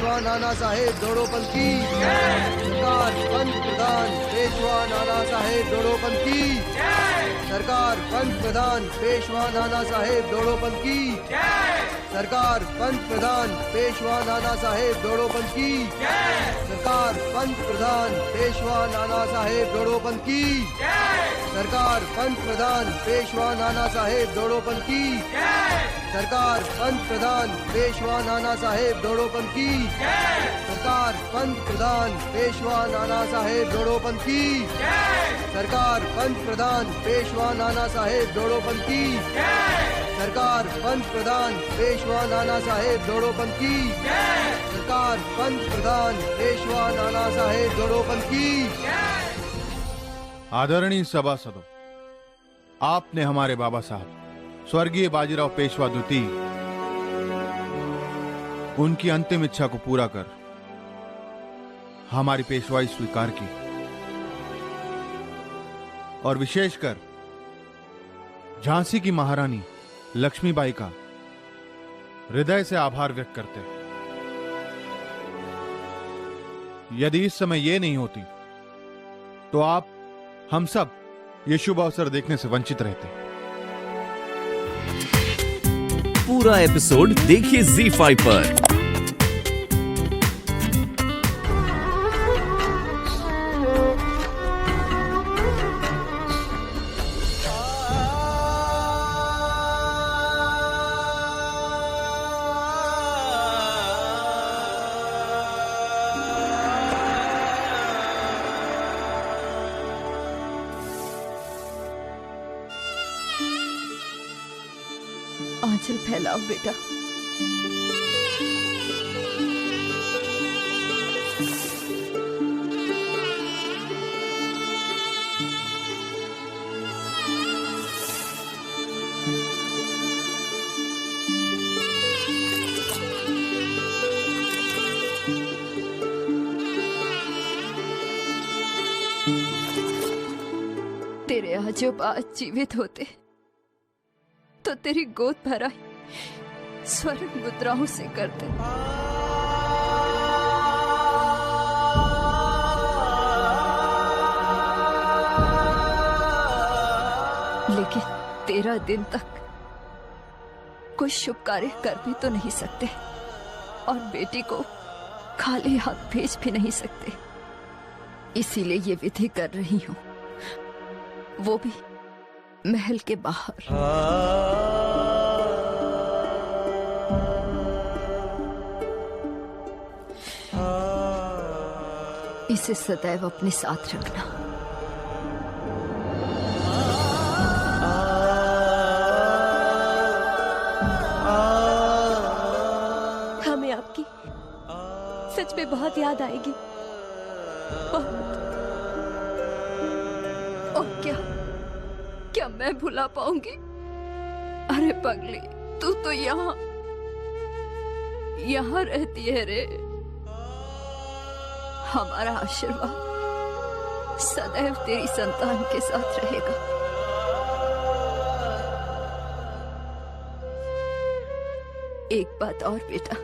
पेशवा नाना साहेब दोड़ोपंत की सरकार, पंत प्रधान पेशवा नाना साहेब दोड़ोपंत की सरकार, पंत प्रधान पेशवा नाना साहेब दोड़ोपंत की सरकार, पंत प्रधान पेशवा नाना साहेब दोड़ोपंत की सरकार, पंत प्रधान पेशवा नाना साहेब दोड़ोपंत की सरकार, पंत प्रधान पेशवा नाना साहेब दोड़ोपंत की सरकार, पंत प्रधान पेशवा नाना साहेब दोड़ोपंत की सरकार, पंत प्रधान पेशवा नाना साहेब दोड़ोपंत की सरकार, पंत प्रधान पेशवा नाना साहेब दोड़ोपंत की सरकार, पंत प्रधान पेशवा नाना साहेब दोड़ोपंत की सरकार, पंत प्रधान पेशवा नाना साहेब दोड़ोपंत की। आदरणीय सभासदों, आपने हमारे बाबा साहब स्वर्गीय बाजीराव पेशवा द्वितीय उनकी अंतिम इच्छा को पूरा कर हमारी पेशवाई स्वीकार की और विशेषकर झांसी की महारानी लक्ष्मीबाई का हृदय से आभार व्यक्त करते। यदि इस समय यह नहीं होती तो आप हम सब ये शुभ अवसर देखने से वंचित रहते। पूरा एपिसोड देखिए ZEE5 पर। आंचल फैलाओ बेटा। तेरे आजोबा आज जीवित होते तो तेरी गोद भराई स्वर्ण मुद्राओं से करते। लेकिन 13 दिन तक कोई शुभ कार्य कर भी तो नहीं सकते और बेटी को खाली हाथ भेज भी नहीं सकते। इसीलिए ये विधि कर रही हूं, वो भी महल के बाहर। इसे सदैव अपने साथ रखना। हमें आपकी सच में बहुत याद आएगी। बहुत। और क्या मैं भुला पाऊंगी? अरे पगली, तू तो यहाँ रहती है रे। हमारा आशीर्वाद सदैव तेरी संतान के साथ रहेगा। एक बात और बेटा,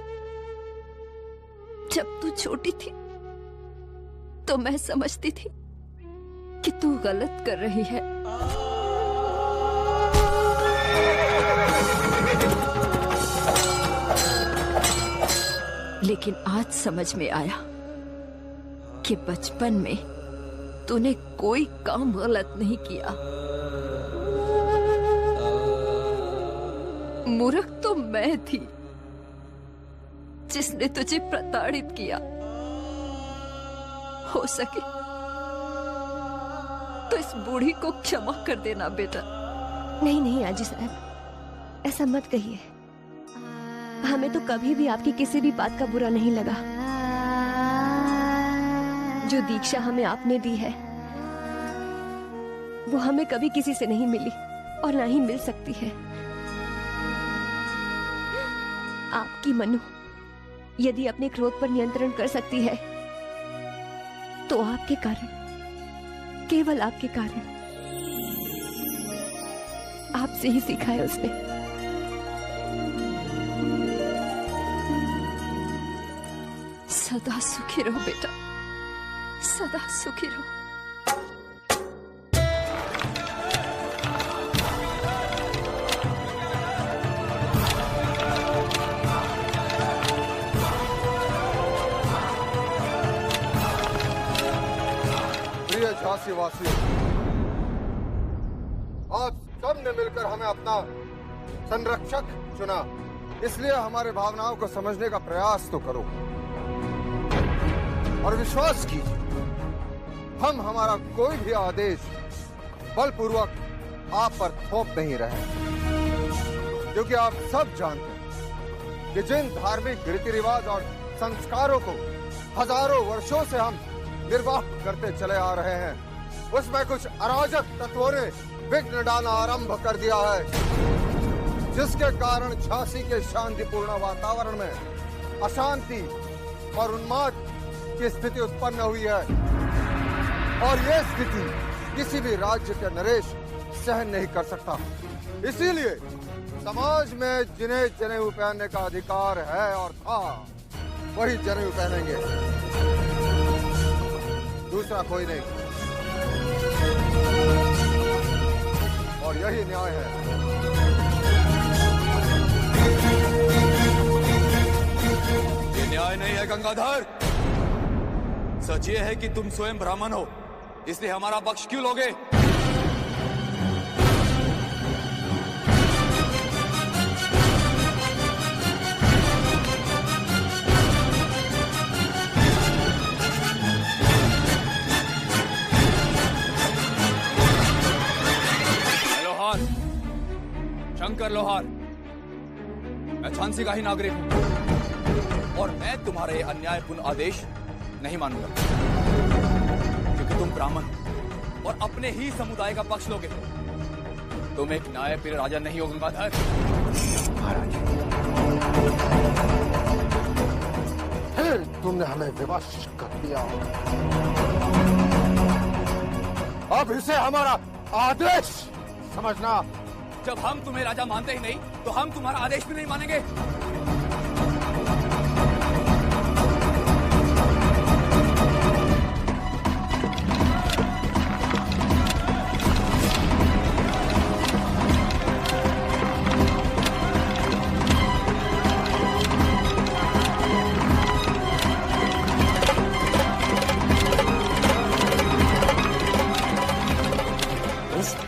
जब तू छोटी थी तो मैं समझती थी कि तू गलत कर रही है। लेकिन आज समझ में आया कि बचपन में तूने कोई काम गलत नहीं किया। मूर्ख तो मैं थी जिसने तुझे प्रताड़ित किया। हो सके तो इस बूढ़ी को क्षमा कर देना बेटा। नहीं नहीं आजी साहब, ऐसा मत कहिए। हमें तो कभी भी आपकी किसी भी बात का बुरा नहीं लगा। जो दीक्षा हमें आपने दी है वो हमें कभी किसी से नहीं मिली और ना ही मिल सकती है। आपकी मनु यदि अपने क्रोध पर नियंत्रण कर सकती है तो आपके कारण, केवल आपके कारण। आपसे ही सीखा है उसने। सदा सुखी रहो बेटा, सदा सुखी रहो। प्रिय झांसी वासियों, आज सबने मिलकर हमें अपना संरक्षक चुना, इसलिए हमारे भावनाओं को समझने का प्रयास तो करो और विश्वास कीजिए, हम हमारा कोई भी आदेश बलपूर्वक आप पर थोप नहीं रहे, क्योंकि आप सब जानते हैं कि जिन धार्मिक रीति रिवाज और संस्कारों को हजारों वर्षों से हम निर्वाह करते चले आ रहे हैं, उसमें कुछ अराजक तत्वों ने विघ्न डालना आरंभ कर दिया है, जिसके कारण झांसी के शांतिपूर्ण वातावरण में अशांति और उन्माद की स्थिति उत्पन्न हुई है। और यह स्थिति किसी भी राज्य के नरेश सहन नहीं कर सकता। इसीलिए समाज में जिन्हें जनेऊ पहनने का अधिकार है और था, वही जनेऊ पहनेंगे, दूसरा कोई नहीं। और यही न्याय है। ये न्याय नहीं है गंगाधर। सच ये है कि तुम स्वयं ब्राह्मण हो, इसलिए हमारा पक्ष क्यों लोगे? लोहार, शंकर लोहार, मैं झांसी का ही नागरिक हूं और मैं तुम्हारे अन्यायपूर्ण आदेश नहीं मानूंगा, क्योंकि तुम ब्राह्मण और अपने ही समुदाय का पक्ष लोगे। तुम एक न्यायप्रिय राजा नहीं हो गंगाधर। फिर तुमने हमें विवश कर दिया, अब इसे हमारा आदेश समझना। जब हम तुम्हें राजा मानते ही नहीं, तो हम तुम्हारा आदेश भी नहीं मानेंगे।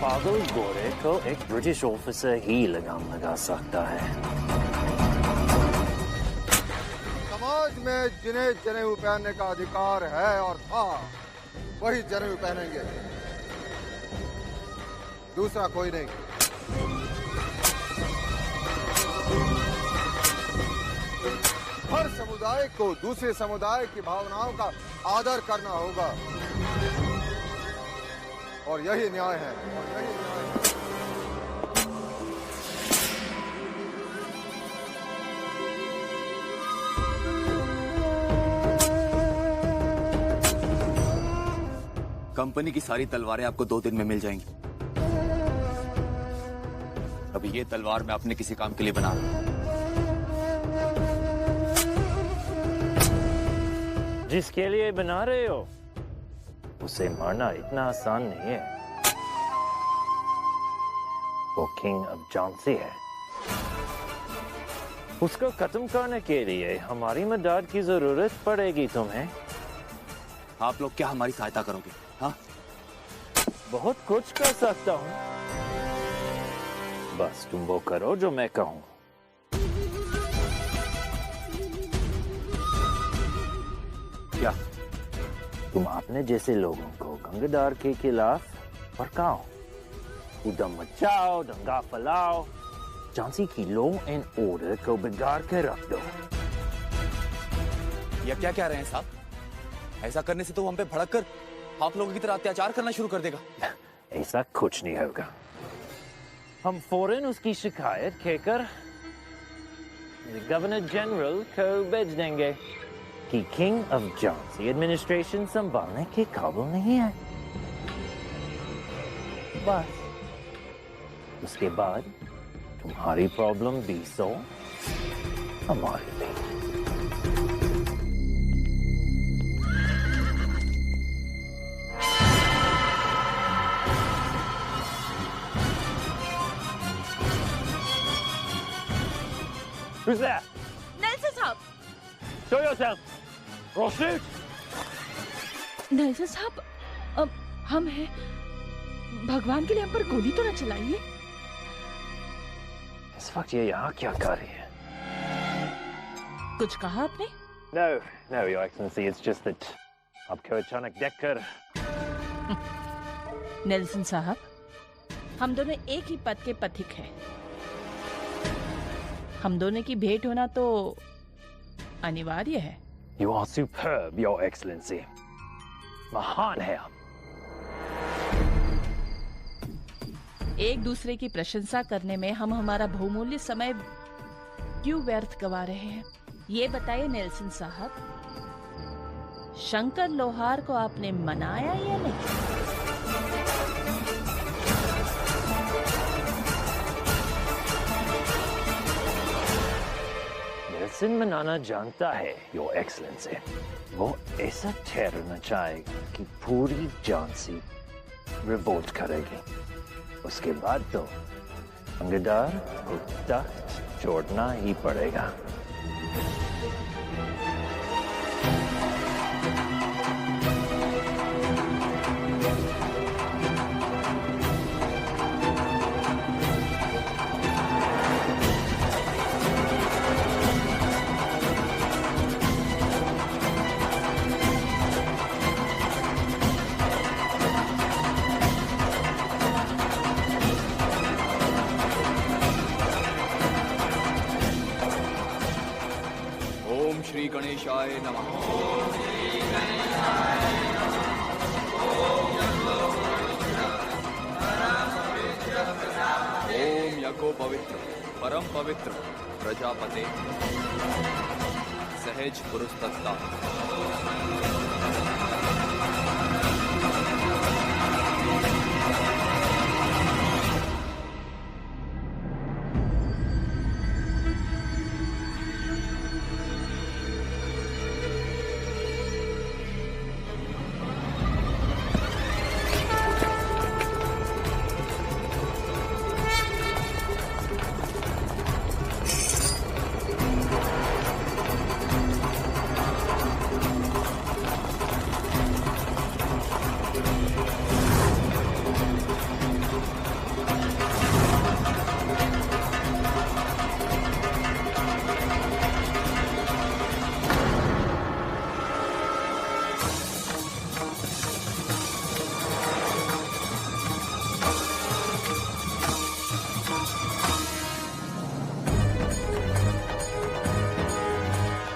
पागल गोरे को एक ब्रिटिश ऑफिसर ही लगाम लगा सकता है। समाज में जिन्हें जनेऊ पहनने का अधिकार है और था, वही जनेऊ पहनेंगे, दूसरा कोई नहीं। हर समुदाय को दूसरे समुदाय की भावनाओं का आदर करना होगा, और यही न्याय है। कंपनी की सारी तलवारें आपको 2 दिन में मिल जाएंगी। अभी ये तलवार मैं अपने किसी काम के लिए बना रहा हूं। जिसके लिए बना रहे हो, उसे मारना इतना आसान नहीं है। वो किंग ऑफ झांसी है। उसको खत्म करने के लिए हमारी मदद की जरूरत पड़ेगी तुम्हें। आप लोग क्या हमारी सहायता करोगे? हाँ, बहुत कुछ कर सकता हूँ, बस तुम वो करो जो मैं कहूँ। क्या? तुम अपने जैसे लोगों को गंगाधर के खिलाफ भड़काओ, उधम मचाओ, दंगा फैलाओ, झांसी की लॉ एंड ऑर्डर को बिगाड़ के रख दो। ये क्या कह रहे हैं साहब? ऐसा करने से तो वो हम पे भड़क कर आप लोगों की तरह अत्याचार करना शुरू कर देगा। ऐसा कुछ नहीं होगा। हम फौरन उसकी शिकायत कहकर गवर्नर जनरल को भेज देंगे कि किंग ऑफ झांसी एडमिनिस्ट्रेशन संभालने के काबिल नहीं है। बस उसके बाद तुम्हारी प्रॉब्लम भी सॉल्व, हमारी भी। Who's there? नेल्सन साहब, Show yourself. Or shoot. Nelson साहब, हम हैं। भगवान के लिए हम पर गोली तो न चलाइए। इस वक्त ये यहाँ क्या कर रही है? कुछ कहा आपने? No, no, Your Excellency. It's just that आपको अचानक देखकर नेल्सन साहब, हम दोनों एक ही पथ के पथिक हैं। हम दोनों की भेंट होना तो अनिवार्य है। You are superb, Your Excellency. महान है आप। एक दूसरे की प्रशंसा करने में हम हमारा बहुमूल्य समय क्यों व्यर्थ गवा रहे हैं? ये बताइए नेल्सन साहब, शंकर लोहार को आपने मनाया या नहीं? नेल्सन मनाना जानता है, Your Excellency. वो ऐसा ठहरना चाहे कि पूरी झांसी रिवोल्ट करेगी। उसके बाद तो गंगाधर को तख्त छोड़ना ही पड़ेगा। ओम श्री गणेशाय नमः। ओम यज्ञो पवित्र परम पवित्र प्रजापते सहज पुरुषदत्ता।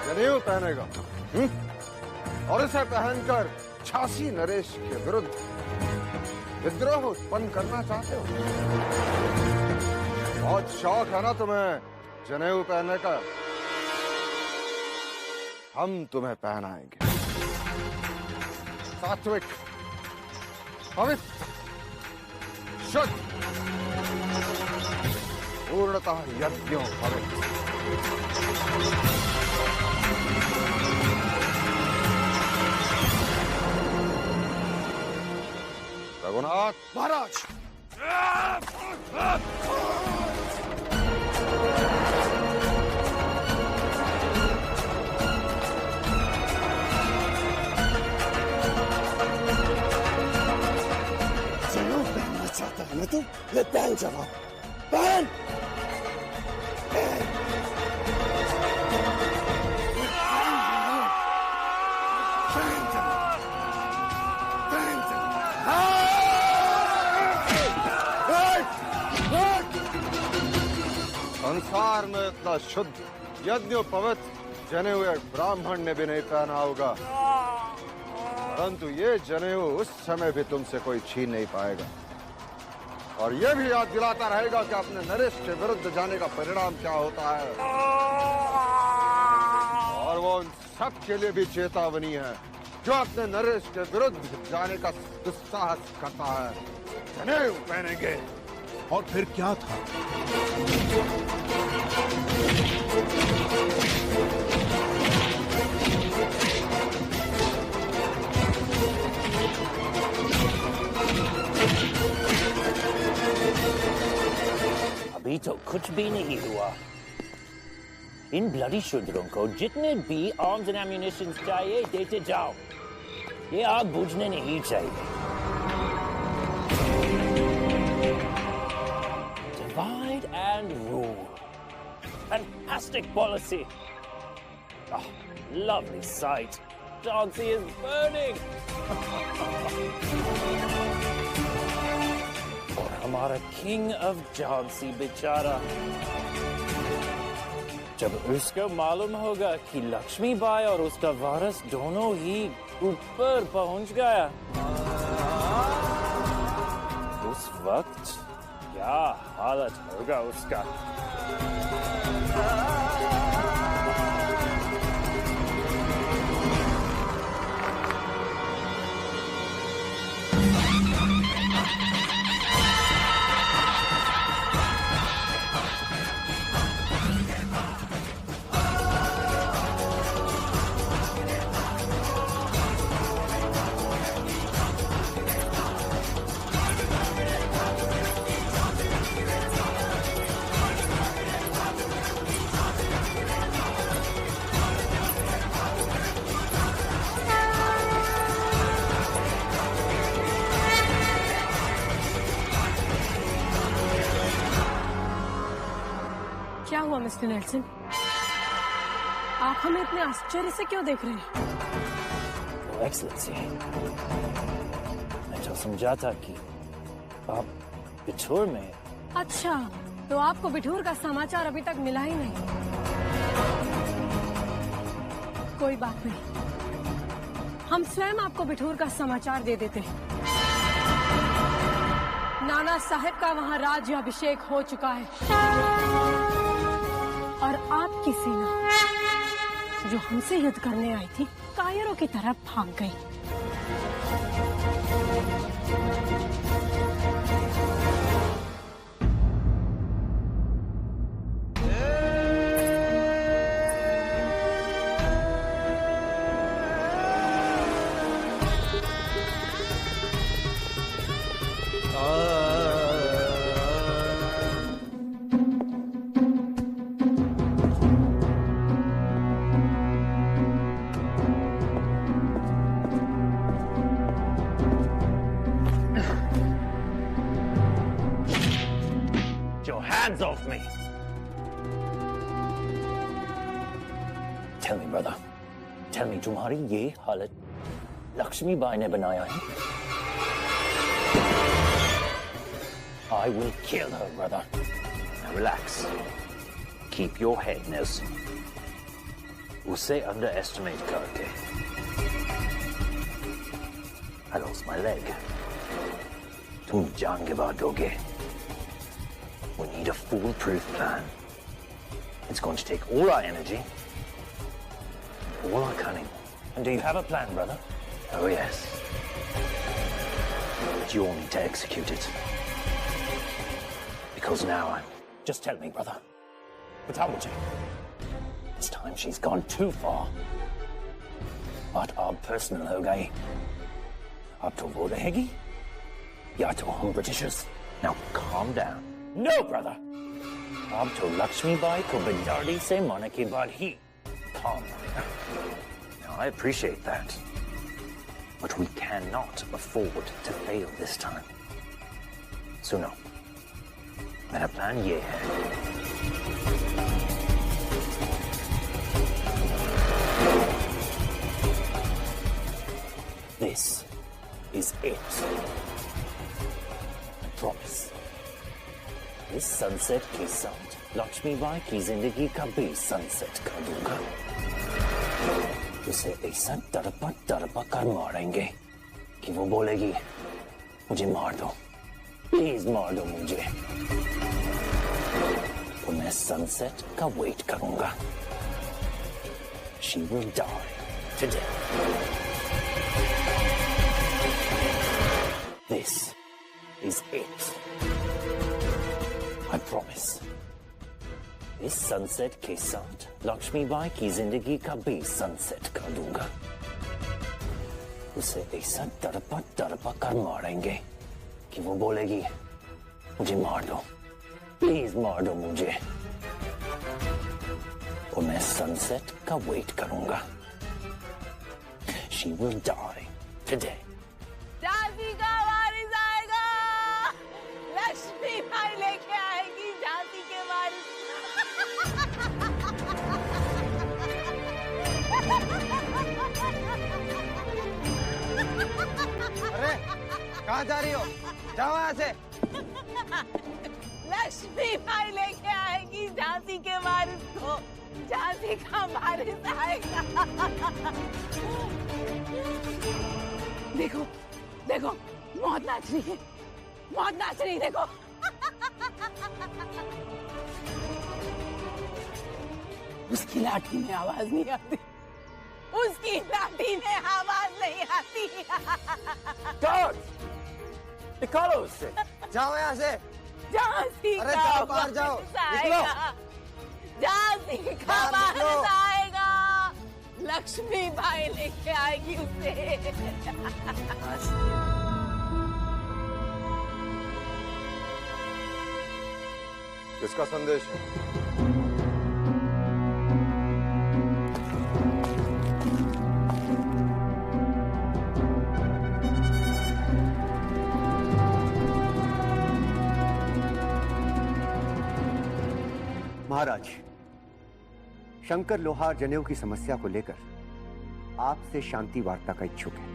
जनेऊ पहनेगा और इसे पहनकर झांसी नरेश के विरुद्ध विद्रोह उत्पन्न करना चाहते हो? बहुत शौक है ना तुम्हें जनेऊ पहनने का? हम तुम्हें पहनाएंगे। सात्विक, पवित्र, शुद्ध, पूर्णतः यज्ञों पवित्र। रघुनाथ महाराज, जनेऊ पहनना चाहता है ना तू? ले पहन जवाब, पहन। संसार में इतना शुद्ध यज्ञ पवित्र जनेऊ एक ब्राह्मण ने भी नहीं पहना होगा, परंतु ये जनेऊ उस समय भी तुमसे कोई छीन नहीं पाएगा। और ये भी याद दिलाता रहेगा कि अपने नरेश के विरुद्ध जाने का परिणाम क्या होता है। और वो उन सब के लिए भी चेतावनी है जो अपने नरेश के विरुद्ध जाने का दुस्साहस करता है। जनेऊ पहनेंगे। और फिर क्या था? अभी तो कुछ भी नहीं हुआ। इन ब्लडी शूद्रों को जितने भी आर्म्स एंड एम्यूनिशन चाहिए देते जाओ। ये आग बुझने नहीं चाहिए। Divide and rule. Fantastic policy. Oh, lovely sight. Jhansi is burning. और हमारा King of Jhansi बेचारा, जब उसको मालूम होगा कि लक्ष्मीबाई और उसका वारिस दोनों ही ऊपर पहुंच गया, उस वक्त क्या हालत होगा उसका। क्या हुआ मिस्टर नेल्सन? आप हमें इतने आश्चर्य से क्यों देख रहे हैं? एक्सेलेंसी, मैं तो समझा था कि आप बिठूर में। अच्छा, तो आपको बिठूर का समाचार अभी तक मिला ही नहीं। कोई बात नहीं, हम स्वयं आपको बिठूर का समाचार दे देते हैं। नाना साहब का वहां राज्याभिषेक हो चुका है और आपकी सेना जो हमसे युद्ध करने आई थी कायरों की तरफ भाग गई। Hands off me! Tell me, brother. Tell me, तुम्हारी ये हालत लक्ष्मीबाई ने बनाया है? I will kill her, brother. Now relax. Keep your head, Nelson. उसे underestimate करके I lost my leg. तुम जान के बाद दोगे। We need a foolproof plan. It's going to take all our energy, all our cunning. And do you have a plan, brother? Oh, yes. But you all need to execute it. Because now I'm... Just tell me, brother. Without मुझे. This time she's gone too far. But our personal हो गई. अब तो वो रहेगी, या तो हम Britishers. Now calm down. No, brother. अब तो लक्ष्मीबाई को बिदाड़ी से मारने के बाद ही calm. Now I appreciate that, but we cannot afford to fail this time. So no, मेरा plan ये है. This is it. I promise. इस सनसेट के साथ लक्ष्मीबाई की जिंदगी का भी सनसेट कर दूंगा। उसे ऐसा तड़पा कर मारेंगे कि वो बोलेगी, मुझे मार दो, प्लीज मार दो मुझे। तो मैं सनसेट का वेट करूंगा। She will die today. This is it. I promise. इस सनसेट के साथ लक्ष्मीबाई की जिंदगी का भी सनसेट कर दूंगा। उसे ऐसा तड़पा कर मारेंगे कि वो बोलेगी, मुझे मार दो, प्लीज मार दो मुझे। और मैं सनसेट का वेट करूंगा। She will die today. Jhansi का वारिस आएगा, लक्ष्मी भाई लेके आएगी झांसी के वारिस। अरे कहाँ जा रही हो? जाओ यहाँ से। लक्ष्मी भाई लेके आएगी झांसी के वारिस को, झांसी का वारिस आएगा। देखो देखो, मौत नाच रही है, मौत नाच रही है, देखो। उसकी लाठी में आवाज नहीं आती, उसकी लाठी में आवाज नहीं आती। निकालो उससे। जाओ यहाँ से। झांसी अरे का जाओ, बाहर जाओ, वारिस निकलो। आएगा, झांसी का बाहर निकलो। वारिस आएगा, लक्ष्मी भाई लेके आएगी उसे। किसका संदेश है? महाराज, शंकर लोहार जनेऊ की समस्या को लेकर आपसे शांति वार्ता का इच्छुक है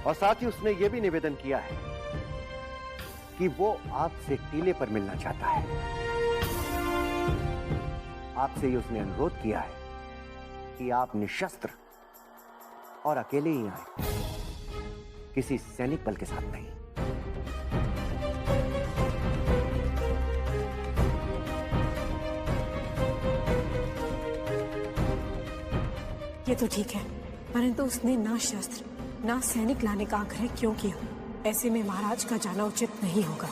और साथ ही उसने यह भी निवेदन किया है कि वो आपसे टीले पर मिलना चाहता है। आपसे ही उसने अनुरोध किया है कि आप निशस्त्र और अकेले ही आए, किसी सैनिक बल के साथ नहीं। ये तो ठीक है, परंतु उसने ना शस्त्र ना सैनिक लाने का आग्रह क्यों किया? ऐसे में महाराज का जाना उचित नहीं होगा।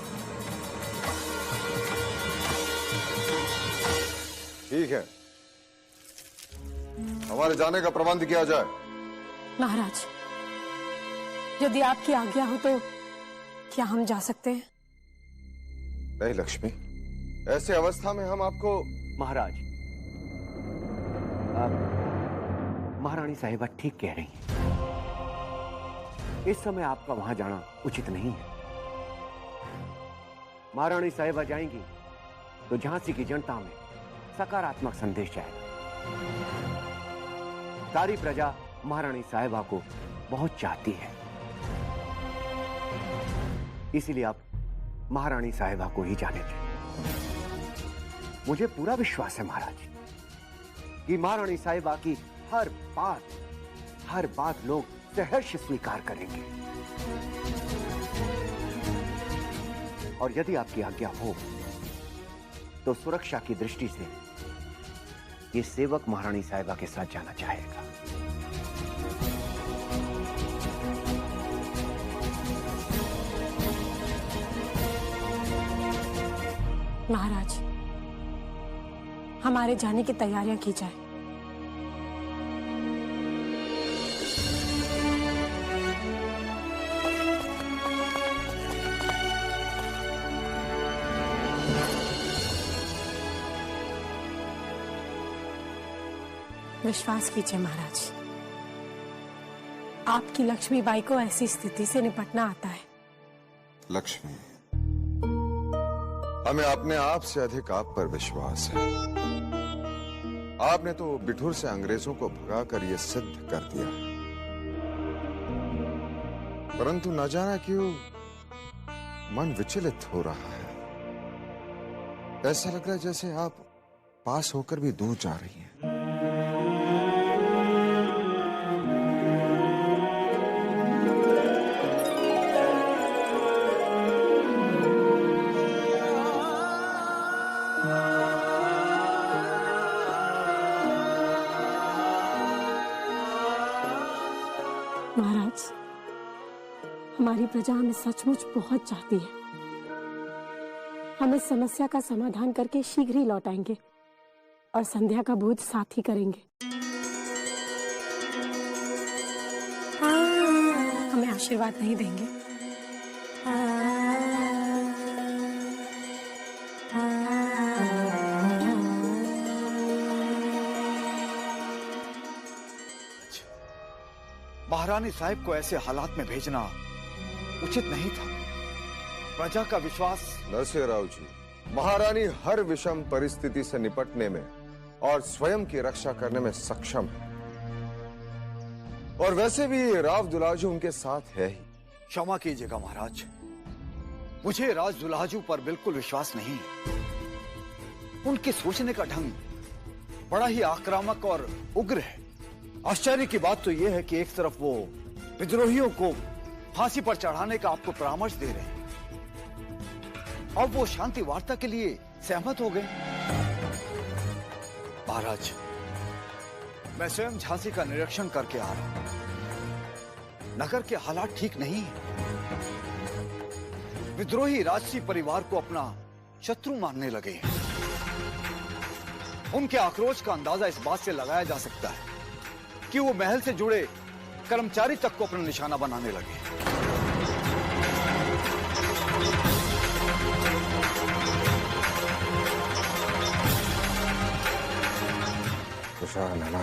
ठीक है, हमारे जाने का प्रबंध किया जाए। महाराज, यदि आपकी आज्ञा हो तो क्या हम जा सकते हैं? नहीं लक्ष्मी, ऐसे अवस्था में हम आपको। महाराज, महारानी साहिबा ठीक कह रही हैं। इस समय आपका वहां जाना उचित नहीं है। महारानी साहिबा जाएंगी तो झांसी की जनता में सकारात्मक संदेश जाएगा। सारी प्रजा महारानी साहिबा को बहुत चाहती है, इसीलिए आप महारानी साहिबा को ही जाने दें। मुझे पूरा विश्वास है महाराज कि महारानी साहिबा की हर बात लोग सहर्ष स्वीकार करेंगे। और यदि आपकी आज्ञा हो तो सुरक्षा की दृष्टि से ये सेवक महारानी साहिबा के साथ जाना चाहेगा। महाराज, हमारे जाने की तैयारियां की जाए। विश्वास कीजिए महाराज, आपकी लक्ष्मी बाई को ऐसी स्थिति से निपटना आता है। लक्ष्मी, हमें अपने आप से अधिक आप पर विश्वास है। आपने तो बिठूर से अंग्रेजों को भगाकर यह सिद्ध कर दिया, परंतु न जाना क्यों मन विचलित हो रहा है। ऐसा लग रहा है जैसे आप पास होकर भी दूर जा रही हैं। महाराज, हमारी प्रजा हमें सचमुच बहुत चाहती है। हम इस समस्या का समाधान करके शीघ्र ही लौट आएंगे और संध्या का भोज साथ ही करेंगे। हमें आशीर्वाद नहीं देंगे? महारानी साहिब को ऐसे हालात में भेजना उचित नहीं था। प्रजा का विश्वास। नरसिंह राव जी, महारानी हर विषम परिस्थिति से निपटने में और स्वयं की रक्षा करने में सक्षम है, और वैसे भी राव दुलाजू उनके साथ है ही। क्षमा कीजिएगा महाराज, मुझे राज दुलाजू पर बिल्कुल विश्वास नहीं। उनके सोचने का ढंग बड़ा ही आक्रामक और उग्र है। आश्चर्य की बात तो यह है कि एक तरफ वो विद्रोहियों को फांसी पर चढ़ाने का आपको परामर्श दे रहे हैं, अब वो शांति वार्ता के लिए सहमत हो गए। महाराज, मैं स्वयं झांसी का निरीक्षण करके आ रहा हूं। नगर के हालात ठीक नहीं है। विद्रोही राजसी परिवार को अपना शत्रु मानने लगे हैं। उनके आक्रोश का अंदाजा इस बात से लगाया जा सकता है कि वो महल से जुड़े कर्मचारी तक को अपना निशाना बनाने लगे। नाना,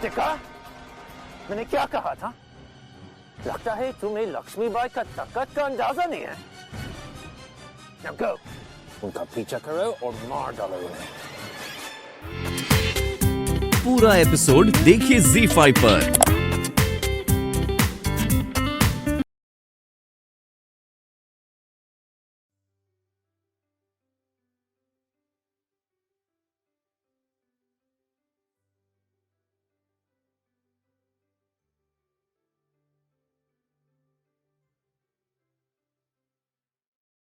देखा? मैंने क्या कहा था? लगता है तुम्हें लक्ष्मीबाई का ताकत का अंदाजा नहीं है। Now go, उनका पीछा करो और मार डालो उन्हें। पूरा एपिसोड देखिए ZEE5 पर।